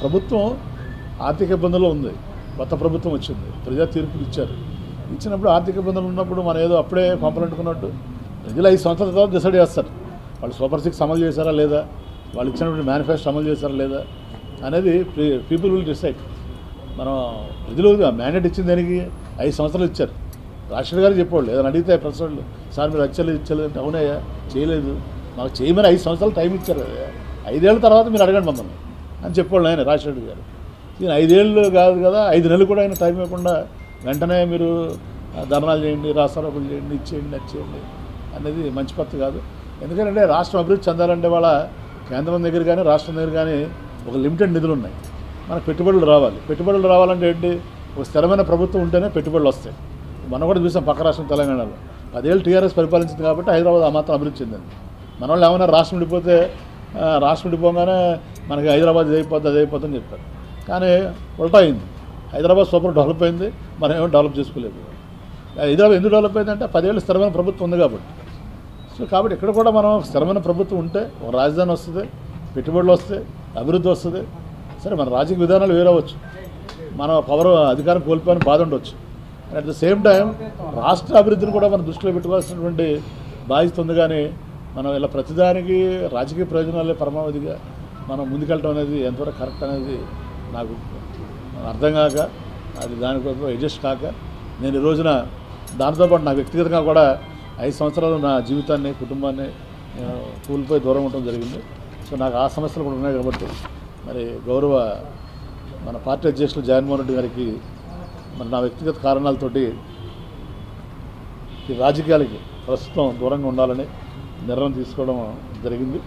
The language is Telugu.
ప్రభుత్వం ఆర్థిక ఇబ్బందుల్లో ఉంది. కొత్త ప్రభుత్వం వచ్చింది, ప్రజా తీర్పులు ఇచ్చినప్పుడు ఆర్థిక ఇబ్బందులు ఉన్నప్పుడు మనం ఏదో అప్పుడే పంపలంటుకున్నట్టు ప్రజలు 5 సంవత్సరాల తర్వాత డిసైడ్ చేస్తారు. వాళ్ళు సూపర్ 6 అమలు చేశారా లేదా, వాళ్ళు ఇచ్చినటువంటి మేనిఫెస్టో అమలు చేశారా లేదా అనేది పీపుల్ విల్ డిసైడ్. మనం ప్రజలు మ్యాండేట్ ఇచ్చిన దానికి 5 సంవత్సరాలు ఇచ్చారు. రాష్ట్రపతి గారు చెప్పేవాళ్ళు ఏదైనా అడిగితే ప్రెస్ వాళ్ళు, సార్ మీరు ఇచ్చలేదు అంటే అవునయ్యా చేయలేదు, మాకు చేయమని 5 సంవత్సరాలు టైం ఇచ్చారు కదా, 5 ఏళ్ళ తర్వాత మీరు అడగండి మమ్మల్ని అని చెప్పేవాళ్ళు ఆయన రాజశేఖర్ గారు. ఈయన 5 ఏళ్ళు కాదు కదా, 5 నెలలు కూడా ఆయన టైం ఇవ్వకుండా వెంటనే మీరు ధర్నాలు చేయండి, రాస్తారోకులు చేయండి, ఇచ్చేయండి, నచ్చేయండి అనేది మంచి పద్ధతి కాదు. ఎందుకంటే రాష్ట్రం అభివృద్ధి చెందాలంటే వాళ్ళ కేంద్రం దగ్గర కానీ రాష్ట్రం దగ్గర కానీ ఒక లిమిటెడ్ నిధులు ఉన్నాయి. మనకు పెట్టుబడులు రావాలి. పెట్టుబడులు రావాలంటే ఏంటి, ఒక స్థిరమైన ప్రభుత్వం ఉంటేనే పెట్టుబడులు వస్తాయి. మనం కూడా చూసాం పక్క రాష్ట్రం తెలంగాణలో 10 ఏళ్ళు టీఆర్ఎస్ పరిపాలించింది కాబట్టి హైదరాబాద్ ఆ మాత్రం అభివృద్ధి చెందింది. మన వాళ్ళు ఏమైనా రాష్ట్రం విడిపోగానే మనకి హైదరాబాద్ ఇది అయిపోద్ది అని చెప్పారు. కానీ ఉల్టా అయింది. హైదరాబాద్ సూపర్ డెవలప్ అయింది, మనం ఏమో డెవలప్ చేసుకోలేదు. హైదరాబాద్ ఎందుకు డెవలప్ అయిందంటే 10 ఏళ్ళు స్థిరమైన ప్రభుత్వం ఉంది కాబట్టి. కాబట్టి ఇక్కడ కూడా మనం స్థిరమైన ప్రభుత్వం ఉంటే ఒక రాజధాని వస్తుంది, పెట్టుబడులు వస్తాయి, అభివృద్ధి వస్తుంది. సరే మన రాజకీయ విధానాలు వేరవచ్చు, మన అధికారం కోల్పోయిన బాధ ఉండొచ్చు. అట్ ద సేమ్ టైం రాష్ట్ర అభివృద్ధిని కూడా మనం దృష్టిలో పెట్టుకోవాల్సినటువంటి బాధ్యత ఉంది. కానీ మనం ఇలా ప్రతిదానికి రాజకీయ ప్రయోజనాలే పరమావధిగా మనం ముందుకెళ్ళడం అనేది ఎంతవరకు కరెక్ట్ అనేది నాకు అర్థం కాక, అది దానికోసం అడ్జస్ట్ కాక నేను ఈ రోజున దాంతోపాటు నా వ్యక్తిగతంగా కూడా 5 సంవత్సరాలు నా జీవితాన్ని కుటుంబాన్ని కూలిపోయి దూరం ఉండడం జరిగింది. సో నాకు ఆ సమస్యలు కూడా ఉన్నాయి కాబట్టి మరి గౌరవ మన పార్టీ అధ్యక్షులు జగన్మోహన్ రెడ్డి గారికి మరి నా వ్యక్తిగత కారణాలతోటి ఈ రాజకీయాలకి ప్రస్తుతం దూరంగా ఉండాలని నిర్ణయం తీసుకోవడం జరిగింది.